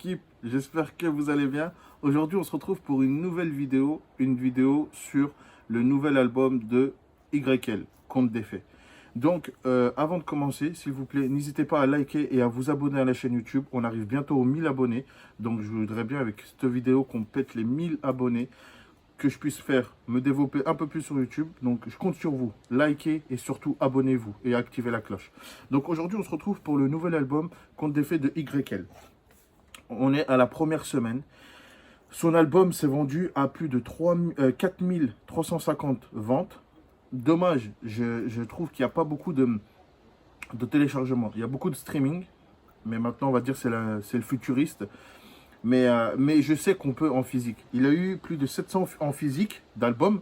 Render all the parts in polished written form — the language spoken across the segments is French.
l'équipe, j'espère que vous allez bien. Aujourd'hui, on se retrouve pour une nouvelle vidéo, sur le nouvel album de YL, Conte des Fées. Donc, avant de commencer, s'il vous plaît, n'hésitez pas à liker et à vous abonner à la chaîne YouTube. On arrive bientôt aux 1000 abonnés. Donc, je voudrais bien, avec cette vidéo, qu'on pète les 1000 abonnés, que je puisse me développer un peu plus sur YouTube. Donc, je compte sur vous. Likez et surtout, abonnez-vous et activez la cloche. Donc, aujourd'hui, on se retrouve pour le nouvel album Conte des Fées de YL. On est à la première semaine. Son album s'est vendu à plus de 4350 ventes. Dommage, je trouve qu'il n'y a pas beaucoup de téléchargements. Il y a beaucoup de streaming, mais maintenant, on va dire c'est le futuriste. Mais je sais qu'on peut en physique. Il a eu plus de 700 en physique d'albums,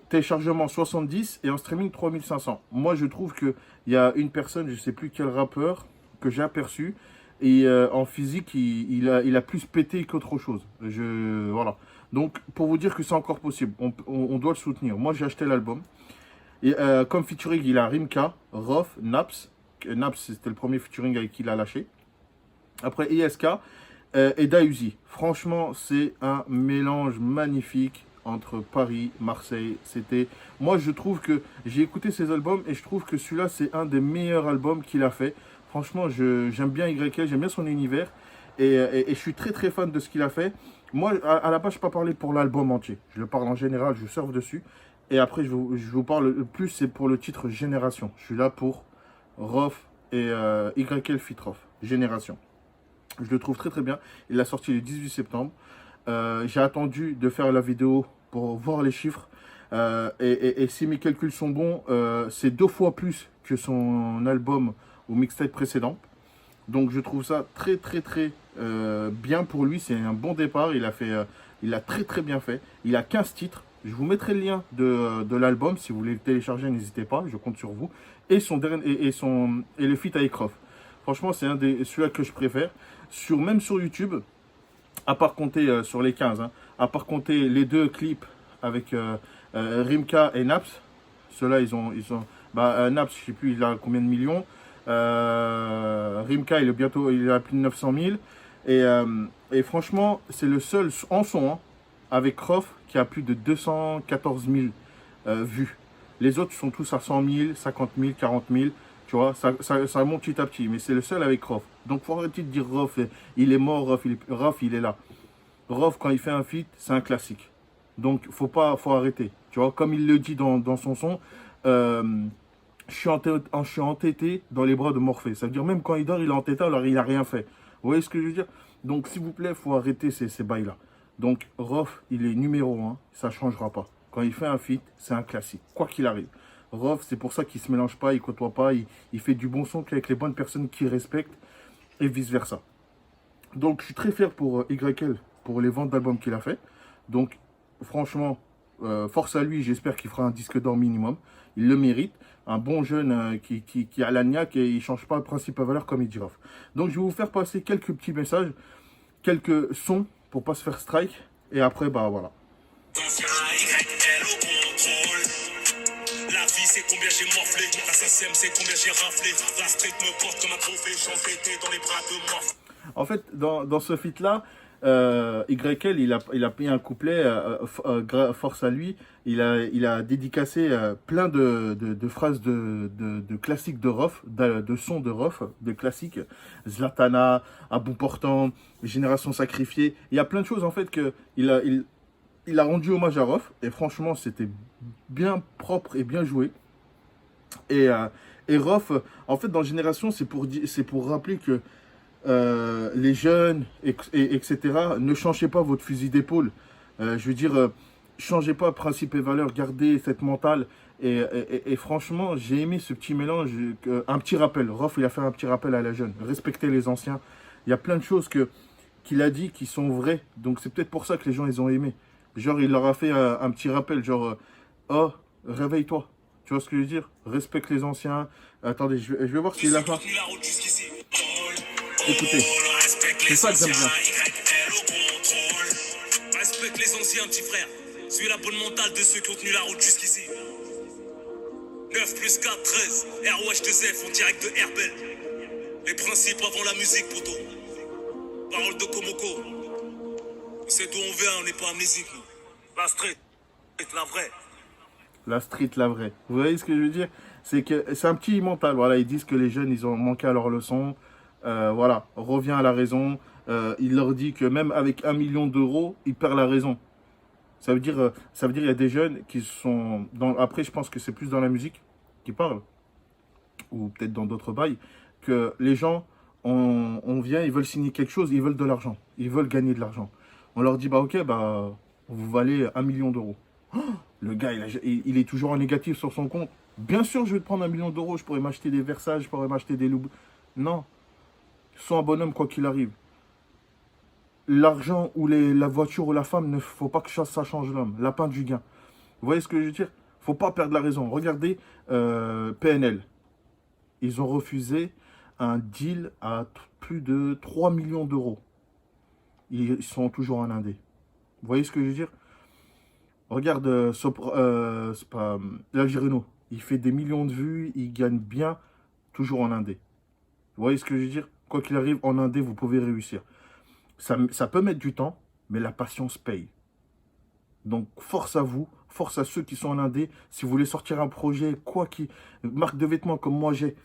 téléchargement 70 et en streaming 3500. Moi, je trouve qu'il y a une personne, je ne sais plus quel rappeur, que j'ai aperçu, et en physique, il a plus pété qu'autre chose. Voilà. Donc, pour vous dire que c'est encore possible, on doit le soutenir. Moi, j'ai acheté l'album. Et comme featuring, il a Rimka, Rof, Naps. Naps, c'était le premier featuring avec qui il a lâché. Après, ISK et Dayuzi. Franchement, c'est un mélange magnifique entre Paris, Marseille. Moi, je trouve que j'ai écouté ses albums et je trouve que celui-là, c'est un des meilleurs albums qu'il a fait. Franchement, j'aime bien YL, j'aime bien son univers et je suis très très fan de ce qu'il a fait. Moi, à la base, je ne vais pas parler pour l'album entier. Je le parle en général, je surfe dessus. Et après, je vous parle plus, c'est pour le titre Génération. Je suis là pour Rof et YL Fit Rof. Génération. Je le trouve très très bien. Il l'a sorti le 18 septembre. J'ai attendu de faire la vidéo pour voir les chiffres. Et si mes calculs sont bons, c'est 2 fois plus que son album ou mixtape précédent. Donc je trouve ça très très très bien pour lui. C'est un bon départ. Il a très très bien fait. Il a 15 titres. Je vous mettrai le lien de l'album. Si vous voulez le télécharger, n'hésitez pas. Je compte sur vous. Et le feat avec Rof. Franchement, c'est celui-là que je préfère. Même sur YouTube, à part compter sur les 15, hein, à part compter les 2 clips avec Rimka et Naps, ceux-là, ils ont Naps, je sais plus, il a combien de millions. Rimka, il a plus de 900 000. Et franchement, c'est le seul en son, hein, avec Rof, qui a plus de 214 000 vues. Les autres sont tous à 100 000, 50 000, 40 000. Tu vois, ça monte petit à petit, mais c'est le seul avec Rof. Donc, faut arrêter de dire Rof, il est mort, Rof, il est là. Rof, quand il fait un feat, c'est un classique. Donc, faut arrêter. Tu vois, comme il le dit dans son son, je suis entêté dans les bras de Morphée. Ça veut dire, même quand il dort, il est entêté, alors il n'a rien fait. Vous voyez ce que je veux dire? Donc, s'il vous plaît, faut arrêter ces bails-là. Donc, Rof, il est numéro 1, ça ne changera pas. Quand il fait un feat, c'est un classique, quoi qu'il arrive. Rof, c'est pour ça qu'il ne se mélange pas, il ne côtoie pas, il fait du bon son qu'avec les bonnes personnes qu'il respecte et vice-versa. Donc, je suis très fier pour YL, pour les ventes d'albums qu'il a fait. Donc, franchement, force à lui, j'espère qu'il fera un disque d'or minimum. Il le mérite. Un bon jeune qui a la niaque et il ne change pas le principe à valeur comme il dit Rof. Donc, je vais vous faire passer quelques petits messages, quelques sons pour ne pas se faire strike. Et après, bah voilà. La vie c'est combien j'ai morflé, la SSM c'est combien j'ai raflé, la street me porte comme un trophée, j'en étais dans les bras de morph. En fait, dans ce feat-là, YL, il a pris un couplet, force à lui, il a dédicacé plein de phrases de classiques de Rof, de sons de Rof, de classiques, Zlatana, À bout portant, Génération sacrifiée. Il y a plein de choses en fait qu'il a rendu hommage à Rof, et franchement, c'était bien propre et bien joué. Et Rof, en fait, dans Génération, c'est pour rappeler que les jeunes, etc., ne changez pas votre fusil d'épaule. Je veux dire, changez pas principe et valeur, gardez cette mentale. Et franchement, j'ai aimé ce petit mélange, un petit rappel. Rof, il a fait un petit rappel à la jeune. Respectez les anciens. Il y a plein de choses qu'il a dit qui sont vraies. Donc c'est peut-être pour ça que les gens, ils ont aimé. Genre, il leur a fait un petit rappel, genre, oh, réveille-toi. Tu vois ce que je veux dire? Respecte les anciens. Attendez, je vais voir s'il a fait. Écoutez, c'est ça que j'aime bien. Respecte les anciens, petit frère. Suis la bonne mentale de ceux qui ont tenu la route jusqu'ici. 9 plus 4, 13. ROH2F en direct de Herbel. Les principes avant la musique, poto. Parole de Komoko. C'est d'où on vient, on n'est pas amnésique, nous. La street, la vraie. La street, la vraie. Vous voyez ce que je veux dire? C'est que c'est un petit mental. Voilà, ils disent que les jeunes, ils ont manqué à leur leçon. Voilà, revient à la raison. Il leur dit que même avec 1 million d'euros, il perd la raison. Ça veut dire il y a des jeunes qui sont dans. Après, je pense que c'est plus dans la musique qui parlent, ou peut-être dans d'autres bails, que les gens, on vient, ils veulent signer quelque chose, ils veulent de l'argent, ils veulent gagner de l'argent. On leur dit, bah ok, bah vous valez 1 million d'euros. Le gars, il est toujours en négatif sur son compte. Bien sûr, je vais te prendre 1 million d'euros, je pourrais m'acheter des Versace, je pourrais m'acheter des Louis. Non, sois un bonhomme quoi qu'il arrive. L'argent ou la voiture ou la femme, il ne faut pas que ça change l'homme. Lapin du gain. Vous voyez ce que je veux dire? Faut pas perdre la raison. Regardez PNL. Ils ont refusé un deal à plus de 3 millions d'euros. Ils sont toujours en indé. Vous voyez ce que je veux dire? Regarde, c'est pas l'Algérino. Il fait des millions de vues, il gagne bien, toujours en indé. Vous voyez ce que je veux dire? Quoi qu'il arrive, en indé, vous pouvez réussir. Ça peut mettre du temps, mais la patience paye. Donc, force à vous, force à ceux qui sont en indé. Si vous voulez sortir un projet, marque de vêtements comme moi j'ai,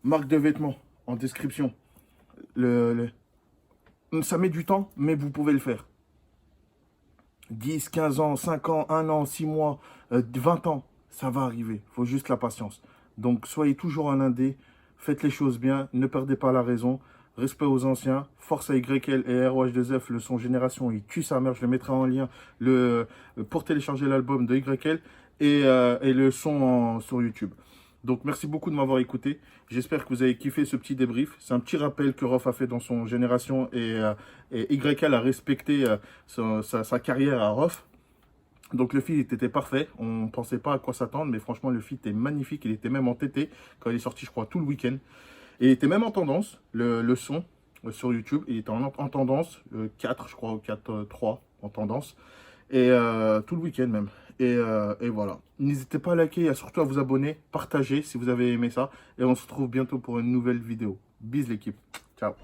marque de vêtements en description. Ça met du temps, mais vous pouvez le faire. 10, 15 ans, 5 ans, 1 an, 6 mois, 20 ans, ça va arriver. Il faut juste la patience. Donc, soyez toujours en indé, faites les choses bien, ne perdez pas la raison. Respect aux anciens, force à YL et ROH2F, le son Génération, il tue sa mère, je le mettrai en lien pour télécharger l'album de YL et le son sur YouTube. Donc merci beaucoup de m'avoir écouté, j'espère que vous avez kiffé ce petit débrief, c'est un petit rappel que Rof a fait dans son Génération et YL a respecté sa carrière à Rof. Donc le feat était parfait, on ne pensait pas à quoi s'attendre, mais franchement le feat est magnifique, il était même entêté quand il est sorti je crois tout le week-end. Et il était même en tendance, le son sur YouTube, il était en tendance, 4 je crois, ou 4-3 en tendance, et tout le week-end même. Et voilà. N'hésitez pas à liker et surtout à vous abonner, partager si vous avez aimé ça, et on se retrouve bientôt pour une nouvelle vidéo. Bis l'équipe, ciao.